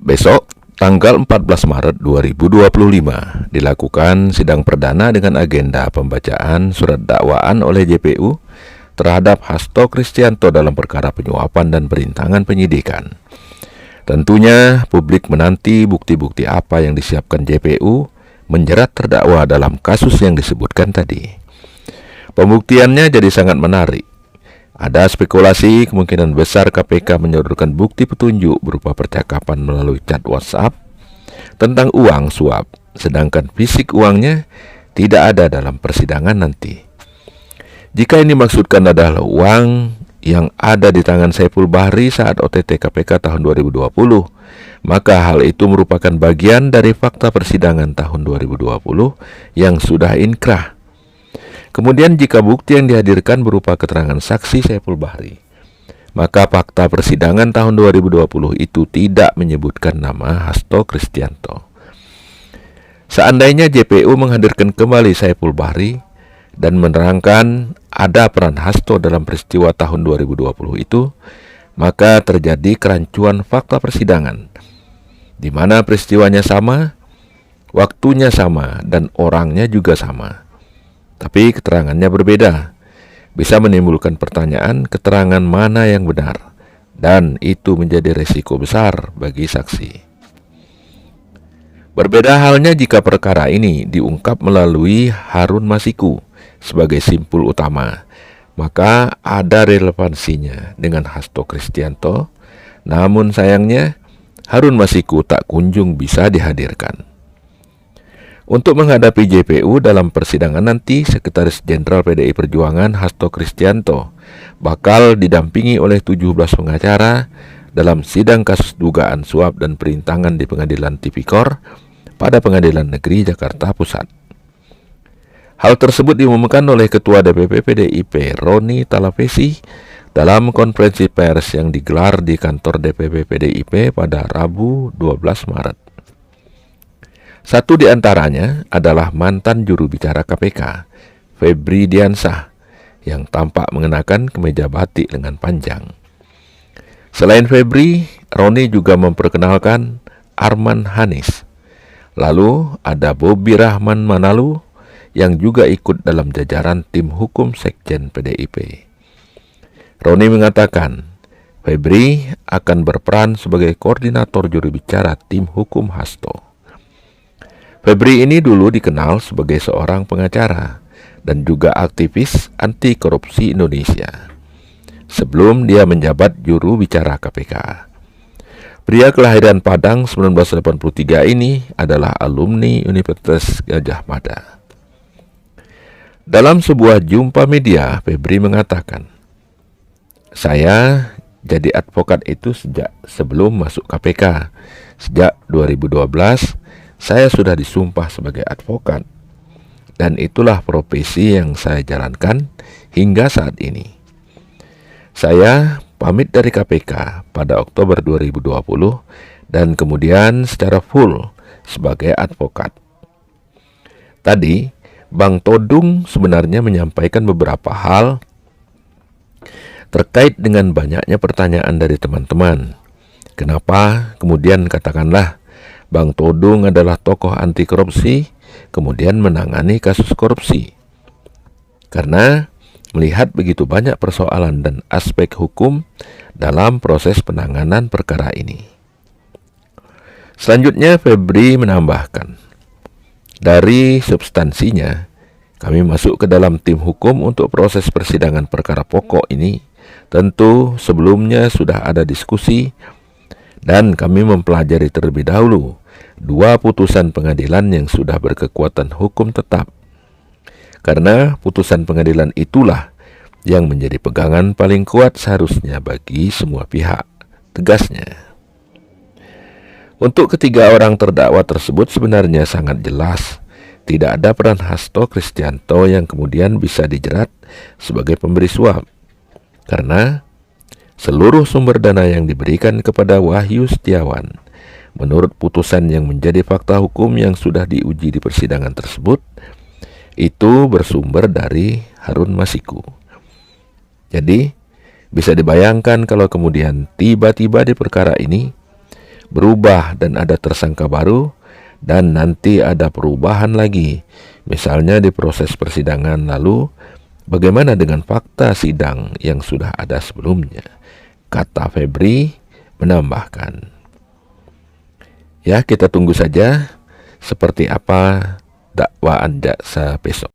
Besok, tanggal 14 Maret 2025, dilakukan sidang perdana dengan agenda pembacaan surat dakwaan oleh JPU terhadap Hasto Kristianto dalam perkara penyuapan dan perintangan penyidikan. Tentunya, publik menanti bukti-bukti apa yang disiapkan JPU menjerat terdakwa dalam kasus yang disebutkan tadi. Pembuktiannya jadi sangat menarik. Ada spekulasi kemungkinan besar KPK menyodorkan bukti petunjuk berupa percakapan melalui chat WhatsApp tentang uang suap, sedangkan fisik uangnya tidak ada dalam persidangan nanti. Jika ini maksudkan adalah uang yang ada di tangan Saiful Bahri saat OTT KPK tahun 2020, maka hal itu merupakan bagian dari fakta persidangan tahun 2020 yang sudah inkrah. Kemudian jika bukti yang dihadirkan berupa keterangan saksi Saiful Bahri, maka fakta persidangan tahun 2020 itu tidak menyebutkan nama Hasto Kristianto. Seandainya JPU menghadirkan kembali Saiful Bahri dan menerangkan ada peran Hasto dalam peristiwa tahun 2020 itu, maka terjadi kerancuan fakta persidangan, di mana peristiwanya sama, waktunya sama, dan orangnya juga sama. Tapi keterangannya berbeda, bisa menimbulkan pertanyaan keterangan mana yang benar, dan itu menjadi resiko besar bagi saksi. Berbeda halnya jika perkara ini diungkap melalui Harun Masiku sebagai simpul utama, maka ada relevansinya dengan Hasto Kristianto. Namun sayangnya Harun Masiku tak kunjung bisa dihadirkan. Untuk menghadapi JPU dalam persidangan nanti, Sekretaris Jenderal PDI Perjuangan Hasto Kristianto bakal didampingi oleh 17 pengacara dalam sidang kasus dugaan suap dan perintangan di Pengadilan Tipikor pada Pengadilan Negeri Jakarta Pusat. Hal tersebut diumumkan oleh Ketua DPP PDIP Roni Talapesi dalam konferensi pers yang digelar di kantor DPP PDIP pada Rabu 12 Maret. Satu di antaranya adalah mantan juru bicara KPK, Febri Diansah, yang tampak mengenakan kemeja batik lengan panjang. Selain Febri, Roni juga memperkenalkan Arman Hanis. Lalu ada Bobi Rahman Manalu yang juga ikut dalam jajaran tim hukum Sekjen PDIP. Roni mengatakan, Febri akan berperan sebagai koordinator juru bicara tim hukum Hasto. Febri ini dulu dikenal sebagai seorang pengacara dan juga aktivis anti korupsi Indonesia sebelum dia menjabat juru bicara KPK. Pria kelahiran Padang 1983 ini adalah alumni Universitas Gadjah Mada. Dalam sebuah jumpa media, Febri mengatakan, "Saya jadi advokat itu sejak sebelum masuk KPK. Sejak 2012, saya sudah disumpah sebagai advokat, dan itulah profesi yang saya jalankan hingga saat ini. Saya pamit dari KPK pada Oktober 2020 dan kemudian secara full sebagai advokat." Tadi, Bang Todung sebenarnya menyampaikan beberapa hal terkait dengan banyaknya pertanyaan dari teman-teman. Kenapa kemudian katakanlah Bang Todung adalah tokoh anti korupsi, kemudian menangani kasus korupsi? Karena melihat begitu banyak persoalan dan aspek hukum dalam proses penanganan perkara ini. Selanjutnya Febri menambahkan, dari substansinya, kami masuk ke dalam tim hukum untuk proses persidangan perkara pokok ini. Tentu sebelumnya sudah ada diskusi dan kami mempelajari terlebih dahulu dua putusan pengadilan yang sudah berkekuatan hukum tetap. Karena putusan pengadilan itulah yang menjadi pegangan paling kuat seharusnya bagi semua pihak, tegasnya. Untuk ketiga orang terdakwa tersebut sebenarnya sangat jelas tidak ada peran Hasto Kristianto yang kemudian bisa dijerat sebagai pemberi suap. Karena seluruh sumber dana yang diberikan kepada Wahyu Setiawan menurut putusan yang menjadi fakta hukum yang sudah diuji di persidangan tersebut itu bersumber dari Harun Masiku. Jadi bisa dibayangkan kalau kemudian tiba-tiba di perkara ini berubah dan ada tersangka baru, dan nanti ada perubahan lagi, misalnya di proses persidangan. Lalu bagaimana dengan fakta sidang yang sudah ada sebelumnya? Kata Febri menambahkan. Ya, kita tunggu saja seperti apa dakwaan jaksa besok.